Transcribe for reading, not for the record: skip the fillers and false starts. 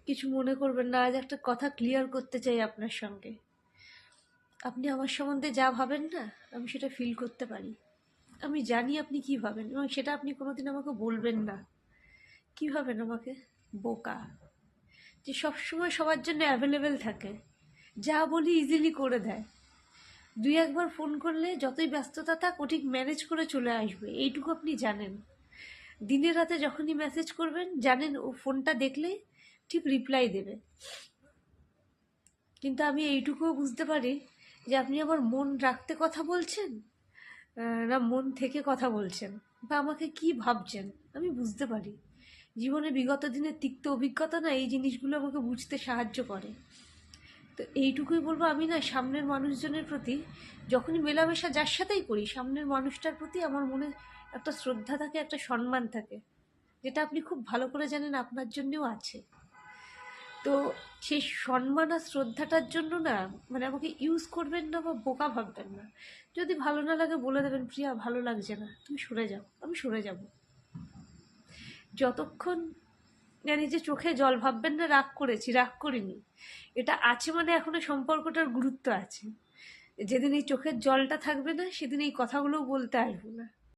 কিছু মনে করবেন না, আজ একটা কথা ক্লিয়ার করতে চাই আপনার সঙ্গে। আপনি আমার সম্বন্ধে যা ভাবেন না, আমি সেটা ফিল করতে পারি। আমি জানি আপনি কি ভাবেন, এবং সেটা আপনি কোনোদিন আমাকে বলবেন না। কি ভাবেন আমাকে? বোকা, যে সবসময় সবার জন্য অ্যাভেলেবেল থাকে, যা বলি ইজিলি করে দেয়। দুই একবার ফোন করলে যতই ব্যস্ততা থাক ও ঠিক ম্যানেজ করে চলে আসবে, এইটুকু আপনি জানেন। দিনে রাতে যখনই মেসেজ করবেন জানেন ও ফোনটা দেখলে ঠিক রিপ্লাই দেবে। কিন্তু আমি এইটুকুও বুঝতে পারি যে আপনি আমার মন রাখতে কথা বলছেন, না মন থেকে কথা বলছেন, বা আমাকে কি ভাবছেন আমি বুঝতে পারি। জীবনে বিগত দিনের তিক্ত অভিজ্ঞতা না এই জিনিসগুলো আমাকে বুঝতে সাহায্য করে। তো এইটুকুই বলবো, আমি না সামনের মানুষজনের প্রতি যখনই মেলামেশা যার সাথেই করি, সামনের মানুষটার প্রতি আমার মনে একটা শ্রদ্ধা থাকে, একটা সম্মান থাকে, যেটা আপনি খুব ভালো করে জানেন আপনার জন্যও আছে। তো সেই সম্মান আর শ্রদ্ধাটার জন্য না, মানে আমাকে ইউজ করবেন না বা বোকা ভাববেন না। যদি ভালো না লাগে বলে দেবেন, প্রিয়া ভালো লাগছে না, তুমি সরে যাও, আমি সরে যাব। যতক্ষণ জানি যে চোখে জল, ভাববেন না রাগ করেছি, রাগ করিনি। এটা আছে মানে এখনো সম্পর্কটার গুরুত্ব আছে। যেদিন এই চোখের জলটা থাকবে না, সেদিন এই কথাগুলোও বলতে আসবো না।